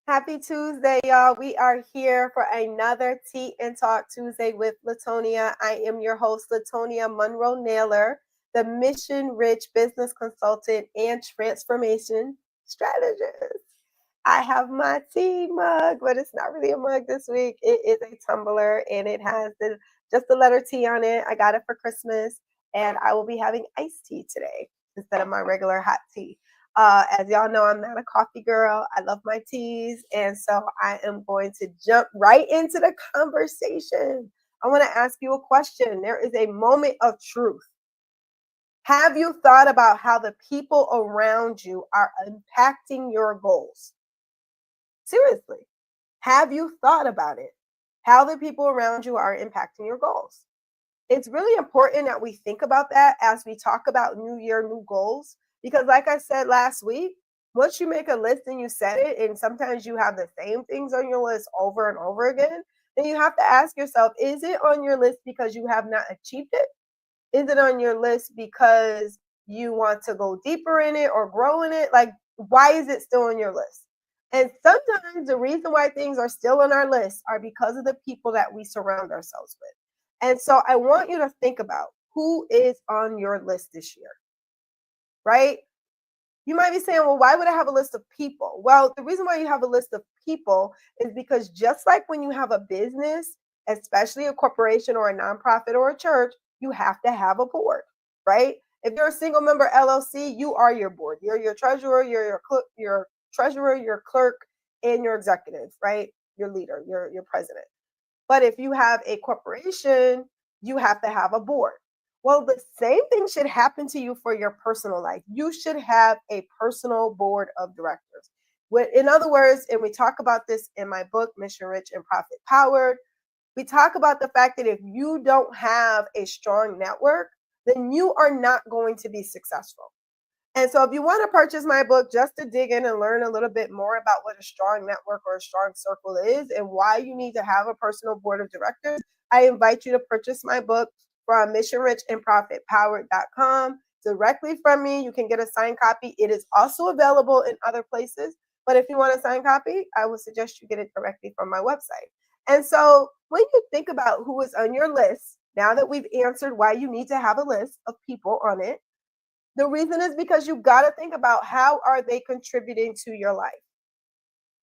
Happy Tuesday, y'all. We are here for another Tea and Talk Tuesday with LaTonia. I am your host, LaTonia Monroe Naylor, the mission rich business consultant and transformation strategist. I have my tea mug, but it's not really a mug this week. It is a tumbler and it has just the letter T on it. I got it for Christmas and I will be having iced tea today instead of my regular hot tea. As y'all know, I'm not a coffee girl. I love my teas. And so I am going to jump right into the conversation. I want to ask you a question. There is a moment of truth. Have you thought about how the people around you are impacting your goals? Seriously, have you thought about it? How the people around you are impacting your goals? It's really important that we think about that as we talk about new year, new goals. Because, like I said last week, once you make a list and you set it, and sometimes you have the same things on your list over and over again, then you have to ask yourself, is it on your list because you have not achieved it? Is it on your list because you want to go deeper in it or grow in it? Like, why is it still on your list? And sometimes the reason why things are still on our list are because of the people that we surround ourselves with. And so I want you to think about who is on your list this year, right? You might be saying, well, why would I have a list of people? Well, the reason why you have a list of people is because just like when you have a business, especially a corporation or a nonprofit or a church, you have to have a board, right? If you're a single member LLC, you are your board. You're your treasurer, you're your treasurer, your clerk, and your executive, right? Your leader, your president. But if you have a corporation, you have to have a board. Well, the same thing should happen to you for your personal life. You should have a personal board of directors. In other words, and we talk about this in my book, Mission Rich and Profit Powered, we talk about the fact that if you don't have a strong network, then you are not going to be successful. And so if you want to purchase my book just to dig in and learn a little bit more about what a strong network or a strong circle is and why you need to have a personal board of directors, I invite you to purchase my book from missionrichandprofitpowered.com directly from me. You can get a signed copy. It is also available in other places. But if you want a signed copy, I would suggest you get it directly from my website. And so when you think about who is on your list, now that we've answered why you need to have a list of people on it, the reason is because you got to think about how are they contributing to your life.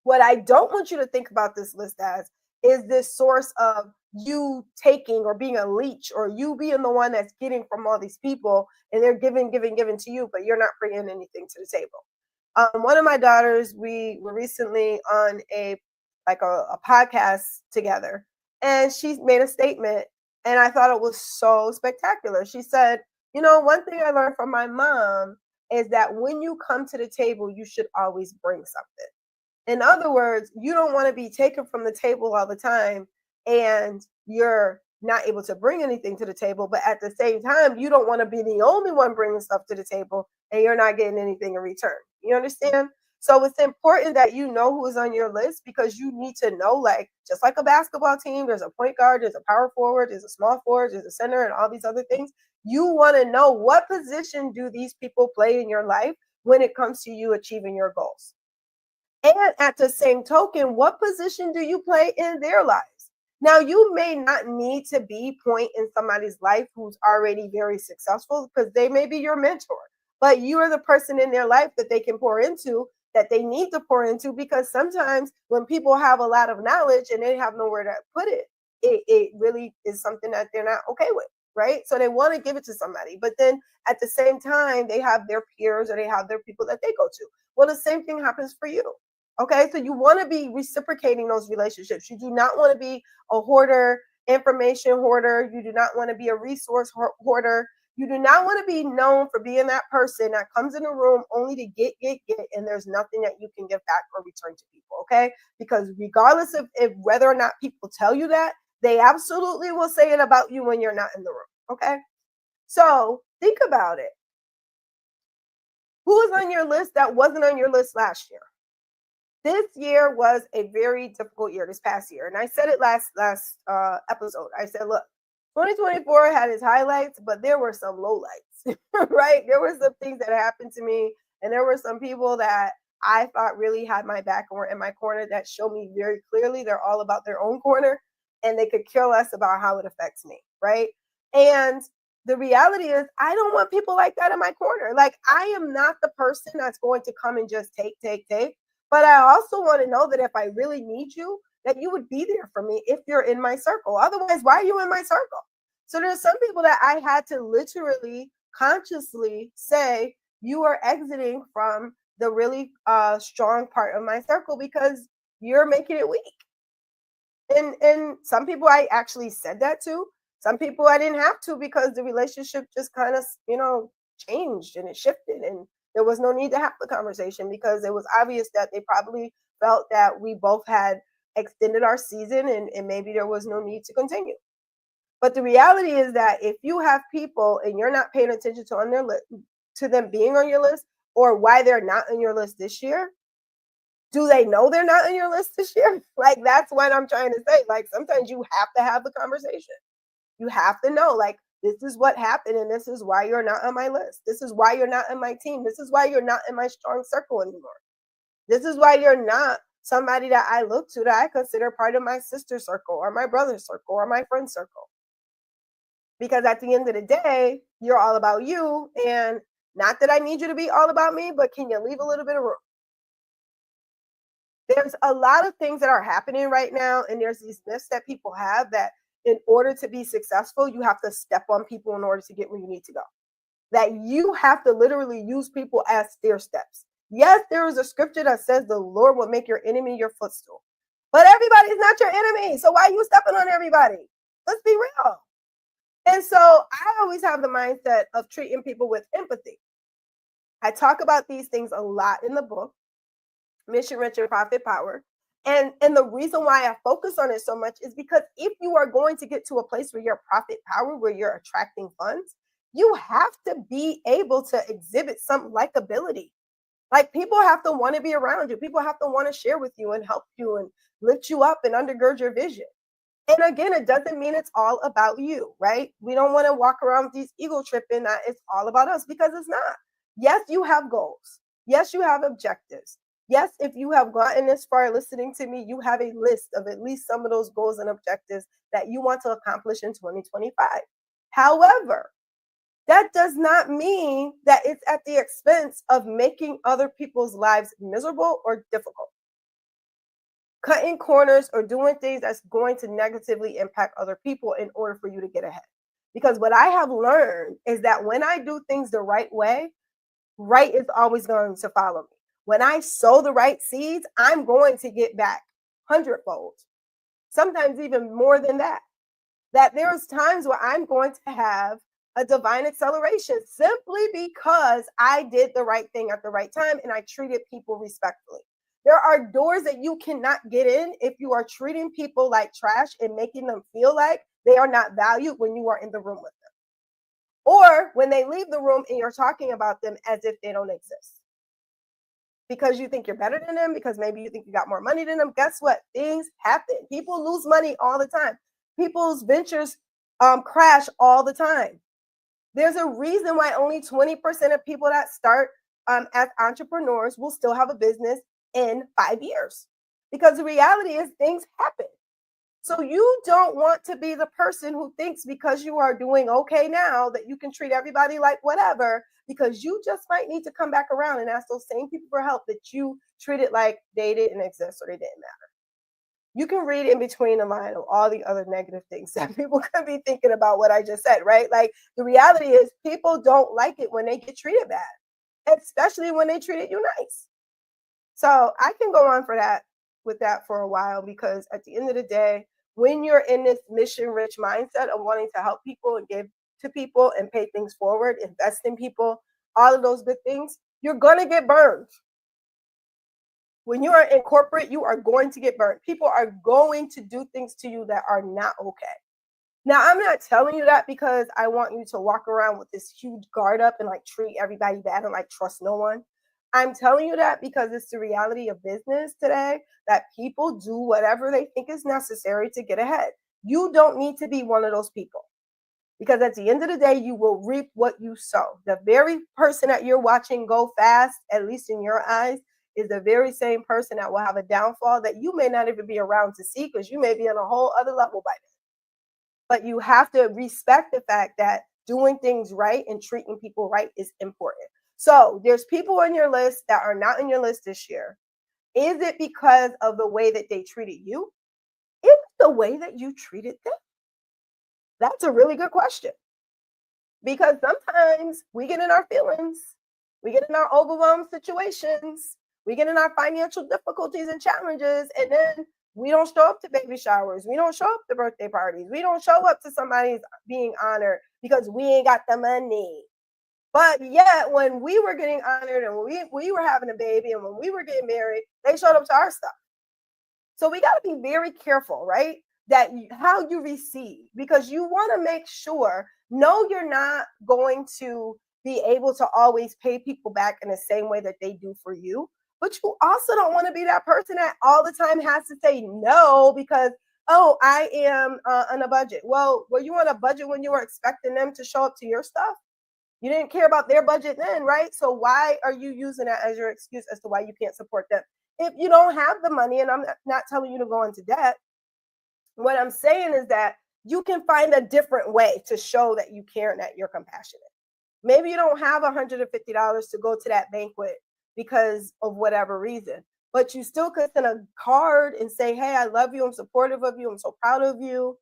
What I don't want you to think about this list as is this source of you taking or being a leech or you being the one that's getting from all these people and they're giving to you, but you're not bringing anything to the table. One of my daughters, we were recently on a podcast together, and she made a statement, and I thought it was so spectacular. She said, you know, one thing I learned from my mom is that when you come to the table, you should always bring something. In other words, you don't want to be taken from the table all the time and you're not able to bring anything to the table. But at the same time, you don't want to be the only one bringing stuff to the table and you're not getting anything in return. You understand? So it's important that you know who is on your list because you need to know, like, just like a basketball team, there's a point guard, there's a power forward, there's a small forward, there's a center, and all these other things. You want to know what position do these people play in your life when it comes to you achieving your goals. And at the same token, what position do you play in their lives? Now, you may not need to be point in somebody's life who's already very successful because they may be your mentor, but you are the person in their life that they can pour into, that they need to pour into, because sometimes when people have a lot of knowledge and they have nowhere to put it, it really is something that they're not okay with, right? So they want to give it to somebody, but then at the same time, they have their peers or they have their people that they go to. Well, the same thing happens for you. Okay, so you want to be reciprocating those relationships. You do not want to be a hoarder, information hoarder. You do not want to be a resource hoarder. You do not want to be known for being that person that comes in a room only to get, and there's nothing that you can give back or return to people, okay? Because regardless of if whether or not people tell you that, they absolutely will say it about you when you're not in the room, okay? So think about it. Who is on your list that wasn't on your list last year? This year was a very difficult year, this past year. And I said it last episode. I said, look, 2024 had its highlights, but there were some lowlights, right? There were some things that happened to me, and there were some people that I thought really had my back and were in my corner that show me very clearly they're all about their own corner and they could care less about how it affects me, right? And the reality is, I don't want people like that in my corner. Like, I am not the person that's going to come and just take, take, take. But I also want to know that if I really need you, that you would be there for me if you're in my circle. Otherwise, why are you in my circle? So there's some people that I had to literally consciously say, you are exiting from the really strong part of my circle because you're making it weak. And some people I actually said that to. Some people I didn't have to because the relationship just kind of, changed and it shifted and there was no need to have the conversation because it was obvious that they probably felt that we both had extended our season and maybe there was no need to continue. But the reality is that if you have people and you're not paying attention to on their to them being on your list or why they're not on your list this year, do they know they're not on your list this year? Like, that's what I'm trying to say. Like, sometimes you have to have the conversation. You have to know, like, this is what happened and this is why you're not on my list. This is why you're not on my team. This is why you're not in my strong circle anymore. This is why you're not somebody that I look to that I consider part of my sister circle or my brother's circle or my friend circle. Because at the end of the day, you're all about you. And not that I need you to be all about me, but can you leave a little bit of room? There's a lot of things that are happening right now. And there's these myths that people have that in order to be successful, you have to step on people in order to get where you need to go. That you have to literally use people as stair steps. Yes, there is a scripture that says the Lord will make your enemy your footstool. But everybody's not your enemy. So why are you stepping on everybody? Let's be real. And so I always have the mindset of treating people with empathy. I talk about these things a lot in the book, Mission Rich and Profit Power. And the reason why I focus on it so much is because if you are going to get to a place where you're profit power, where you're attracting funds, you have to be able to exhibit some likability. Like, people have to want to be around you. People have to want to share with you and help you and lift you up and undergird your vision. And again, it doesn't mean it's all about you, right? We don't want to walk around with these ego tripping that it's all about us because it's not. Yes, you have goals. Yes, you have objectives. Yes, if you have gotten this far listening to me, you have a list of at least some of those goals and objectives that you want to accomplish in 2025. However, that does not mean that it's at the expense of making other people's lives miserable or difficult. Cutting corners or doing things that's going to negatively impact other people in order for you to get ahead. Because what I have learned is that when I do things the right way, right is always going to follow me. When I sow the right seeds, I'm going to get back hundredfold, sometimes even more than that. That there's times where I'm going to have a divine acceleration simply because I did the right thing at the right time and I treated people respectfully. There are doors that you cannot get in if you are treating people like trash and making them feel like they are not valued when you are in the room with them. Or when they leave the room and you're talking about them as if they don't exist. Because you think you're better than them, because maybe you think you got more money than them. Guess what? Things happen. People lose money all the time. People's ventures crash all the time. There's a reason why only 20% of people that start as entrepreneurs will still have a business in 5 years. Because the reality is things happen. So you don't want to be the person who thinks because you are doing okay now that you can treat everybody like whatever, because you just might need to come back around and ask those same people for help that you treated like they didn't exist or they didn't matter. You can read in between the line of all the other negative things that people could be thinking about what I just said, right? Like, the reality is people don't like it when they get treated bad, especially when they treated you nice. So I can go on with that for a while, because at the end of the day, when you're in this mission rich mindset of wanting to help people and give to people and pay things forward, invest in people, all of those good things, you're going to get burned. When you are in corporate, you are going to get burned. People are going to do things to you that are not okay. Now, I'm not telling you that because I want you to walk around with this huge guard up and like treat everybody bad and like trust no one. I'm telling you that because it's the reality of business today, that people do whatever they think is necessary to get ahead. You don't need to be one of those people, because at the end of the day, you will reap what you sow. The very person that you're watching go fast, at least in your eyes, is the very same person that will have a downfall that you may not even be around to see because you may be on a whole other level by then. But you have to respect the fact that doing things right and treating people right is important. So there's people on your list that are not on your list this year. Is it because of the way that they treated you? Is it the way that you treated them? That's a really good question. Because sometimes we get in our feelings, we get in our overwhelmed situations, we get in our financial difficulties and challenges, and then we don't show up to baby showers, we don't show up to birthday parties, we don't show up to somebody's being honored because we ain't got the money. But yet, when we were getting honored and when we were having a baby and when we were getting married, they showed up to our stuff. So we got to be very careful, right? That how you receive, because you want to make sure, no, you're not going to be able to always pay people back in the same way that they do for you. But you also don't want to be that person that all the time has to say no because, oh, I am on a budget. Well, were you on a budget when you were expecting them to show up to your stuff? You didn't care about their budget then, right? So why are you using that as your excuse as to why you can't support them? If you don't have the money, and I'm not telling you to go into debt, what I'm saying is that you can find a different way to show that you care and that you're compassionate. Maybe you don't have $150 to go to that banquet because of whatever reason, but you still could send a card and say, hey, I love you. I'm supportive of you. I'm so proud of you.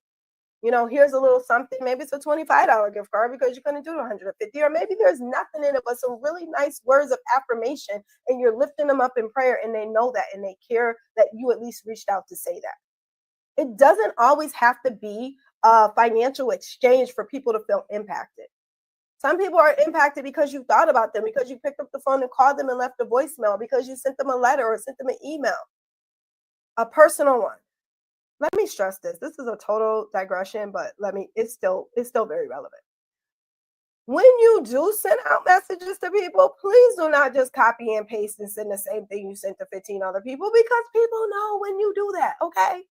You know, here's a little something. Maybe it's a $25 gift card because you couldn't do 150, or maybe there's nothing in it but some really nice words of affirmation, and you're lifting them up in prayer, and they know that and they care that you at least reached out to say that. It doesn't always have to be a financial exchange for people to feel impacted. Some people are impacted because you thought about them, because you picked up the phone and called them and left a voicemail, because you sent them a letter or sent them an email, a personal one. Let me stress this. This is a total digression, but it's still very relevant. When you do send out messages to people, please do not just copy and paste and send the same thing you sent to 15 other people, because people know when you do that, okay?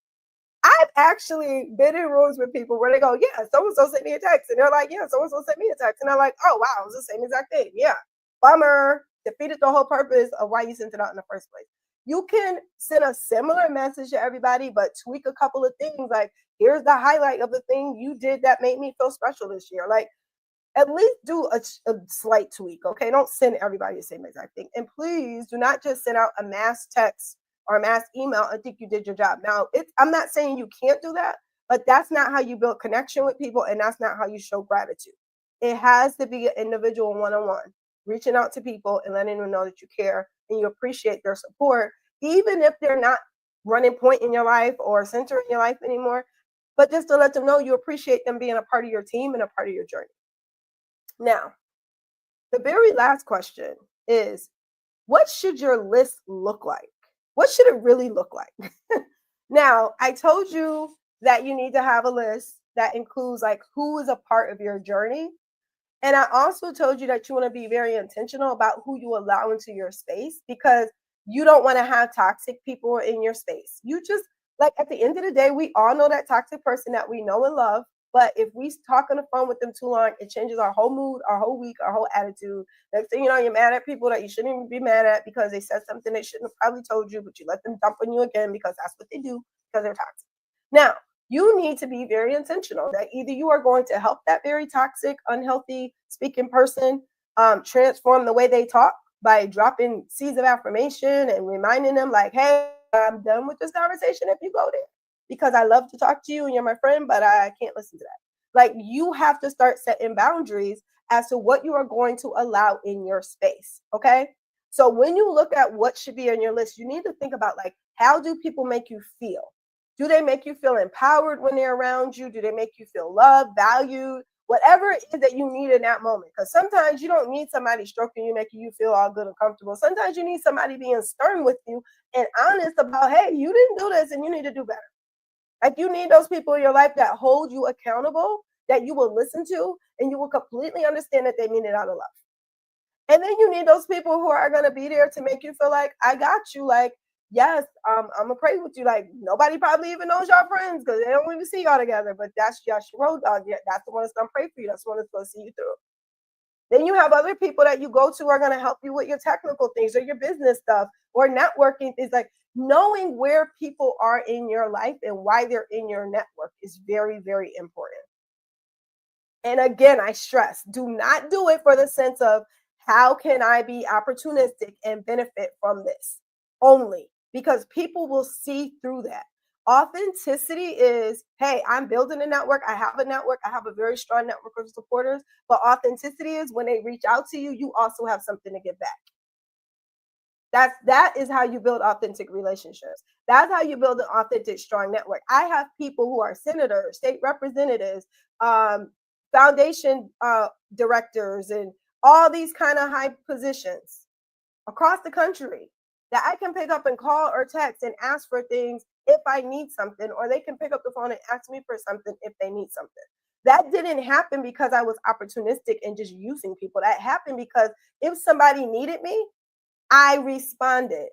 I've actually been in rooms with people where they go, yeah, so-and-so sent me a text. And they're like, yeah, so-and-so sent me a text. And they're like, oh, wow, it was the same exact thing. Yeah, bummer. Defeated the whole purpose of why you sent it out in the first place. You can send a similar message to everybody, but tweak a couple of things. Like, here's the highlight of the thing you did that made me feel special this year. Like, at least do a slight tweak, okay? Don't send everybody the same exact thing. And please do not just send out a mass text or a mass email and think you did your job. Now, I'm not saying you can't do that, but that's not how you build connection with people, and that's not how you show gratitude. It has to be an individual one-on-one, reaching out to people and letting them know that you care and you appreciate their support, even if they're not running point in your life or center in your life anymore, but just to let them know you appreciate them being a part of your team and a part of your journey. Now, the very last question is, what should your list look like? What should it really look like? Now, I told you that you need to have a list that includes like who is a part of your journey. And I also told you that you want to be very intentional about who you allow into your space, because you don't want to have toxic people in your space. You just, like, at the end of the day, we all know that toxic person that we know and love. But if we talk on the phone with them too long, it changes our whole mood, our whole week, our whole attitude. Next thing you know, you're mad at people that you shouldn't even be mad at because they said something they shouldn't have probably told you, but you let them dump on you again because that's what they do, because they're toxic. Now, you need to be very intentional that either you are going to help that very toxic, unhealthy speaking person transform the way they talk by dropping seeds of affirmation and reminding them like, hey, I'm done with this conversation if you go there, because I love to talk to you and you're my friend, but I can't listen to that. Like, you have to start setting boundaries as to what you are going to allow in your space, okay? So when you look at what should be on your list, you need to think about, like, how do people make you feel? Do they make you feel empowered when they're around you? Do they make you feel loved, valued? Whatever it is that you need in that moment. Because sometimes you don't need somebody stroking you, making you feel all good and comfortable. Sometimes you need somebody being stern with you and honest about, hey, you didn't do this and you need to do better. Like, you need those people in your life that hold you accountable, that you will listen to, and you will completely understand that they mean it out of love. And then you need those people who are going to be there to make you feel like, I got you. Like, yes, I'm going to pray with you. Like, nobody probably even knows y'all friends because they don't even see y'all together. But that's just your road dog. Yeah, that's the one that's going to pray for you. That's the one that's going to see you through. Then you have other people that you go to are going to help you with your technical things or your business stuff or networking things. Like knowing where people are in your life and why they're in your network is very, very important. And again, I stress, do not do it for the sense of how can I be opportunistic and benefit from this only, because people will see through that. Authenticity is, hey, I'm building a network. I have a network. I have a very strong network of supporters. But authenticity is when they reach out to you, you also have something to give back. That is how you build authentic relationships. That's how you build an authentic, strong network. I have people who are senators, state representatives, um, foundation directors, and all these kind of high positions across the country that I can pick up and call or text and ask for things if I need something, or they can pick up the phone and ask me for something if they need something. That didn't happen because I was opportunistic and just using people. That happened because if somebody needed me, I responded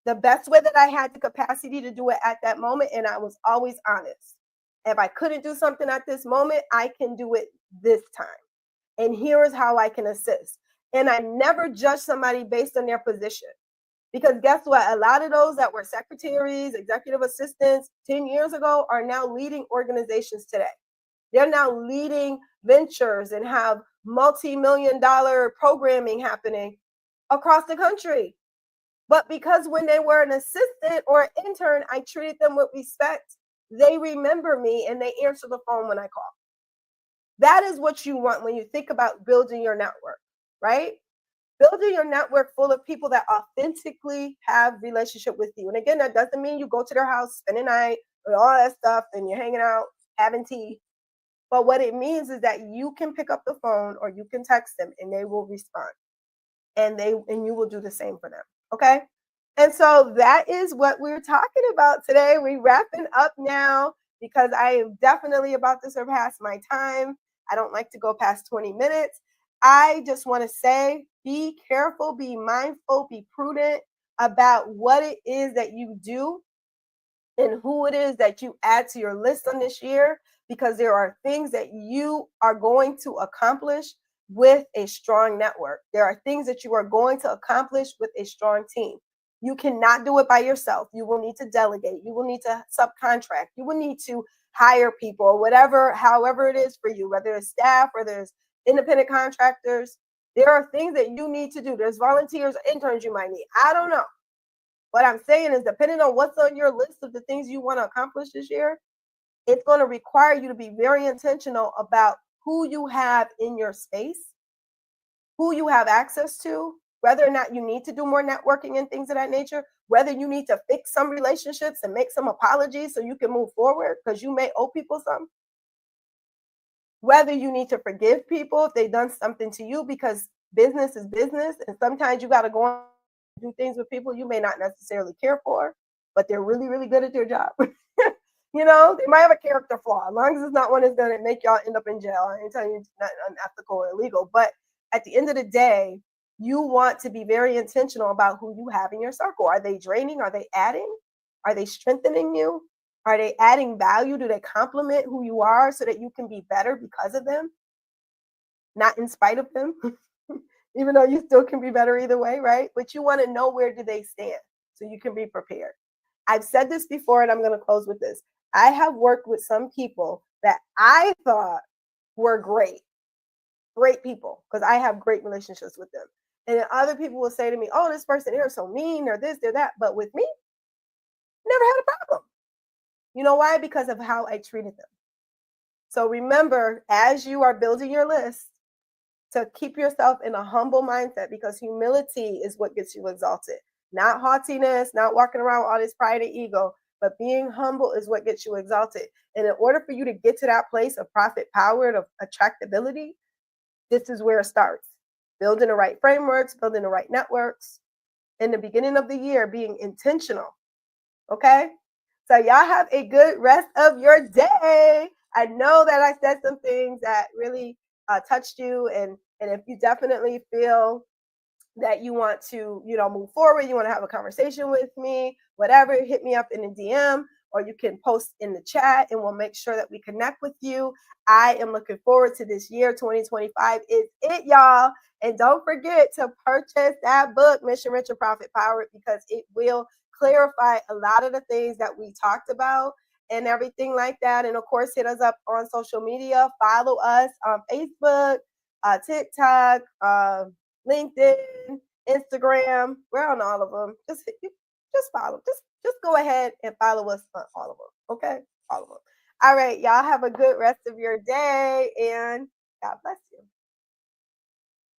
the best way that I had the capacity to do it at that moment. And I was always honest. If I couldn't do something at this moment, I can do it this time. And here is how I can assist. And I never judge somebody based on their position. Because guess what? A lot of those that were secretaries, executive assistants 10 years ago are now leading organizations today. They're now leading ventures and have multi-million-dollar programming happening across the country. But because when they were an assistant or an intern, I treated them with respect, they remember me and they answer the phone when I call. That is what you want when you think about building your network, right? Building your network full of people that authentically have relationship with you. And again, that doesn't mean you go to their house, spend a night, and all that stuff, and you're hanging out, having tea. But what it means is that you can pick up the phone or you can text them and they will respond. And you will do the same for them. Okay. And so that is what we're talking about today. We're wrapping up now because I am definitely about to surpass my time. I don't like to go past 20 minutes. I just want to say, be careful, be mindful, be prudent about what it is that you do and who it is that you add to your list on this year, because there are things that you are going to accomplish with a strong network. There are things that you are going to accomplish with a strong team. You cannot do it by yourself. You will need to delegate. You will need to subcontract. You will need to hire people or whatever, however it is for you, whether it's staff or there's independent contractors. There are things that you need to do. There's volunteers, interns you might need. I don't know. What I'm saying is, depending on what's on your list of the things you want to accomplish this year, it's going to require you to be very intentional about who you have in your space, who you have access to, whether or not you need to do more networking and things of that nature, whether you need to fix some relationships and make some apologies so you can move forward because you may owe people some, whether you need to forgive people if they've done something to you, because business is business. And sometimes you got to go and do things with people you may not necessarily care for, but they're really, really good at their job. You know, they might have a character flaw, as long as it's not one that's going to make y'all end up in jail. I ain't telling you it's not unethical or illegal, but at the end of the day, you want to be very intentional about who you have in your circle. Are they draining? Are they adding? Are they strengthening you? Are they adding value? Do they complement who you are so that you can be better because of them, not in spite of them? Even though you still can be better either way, right? But you want to know, where do they stand so you can be prepared. I've said this before, and I'm going to close with this. I have worked with some people that I thought were great people, because I have great relationships with them. And then other people will say to me, oh, this person here is so mean, or this, or that. But with me, never had a problem. You know why? Because of how I treated them. So remember, as you are building your list, to keep yourself in a humble mindset, because humility is what gets you exalted. Not haughtiness, not walking around with all this pride and ego, but being humble is what gets you exalted. And in order for you to get to that place of profit power, of attractability, this is where it starts. Building the right frameworks, building the right networks. In the beginning of the year, being intentional. Okay? So y'all have a good rest of your day. I know that I said some things that really touched you, and if you definitely feel that you want to, move forward, you want to have a conversation with me, whatever, hit me up in a DM or you can post in the chat and we'll make sure that we connect with you. I am looking forward to this year. 2025 is it, y'all. And don't forget to purchase that book, Mission Rich and Profit Powered, because it will clarify a lot of the things that we talked about and everything like that. And of course, hit us up on social media. Follow us on Facebook, TikTok, LinkedIn, Instagram. We're on all of them. Just follow. Just go ahead and follow us on all of them. Okay, all of them. All right, y'all have a good rest of your day, and God bless.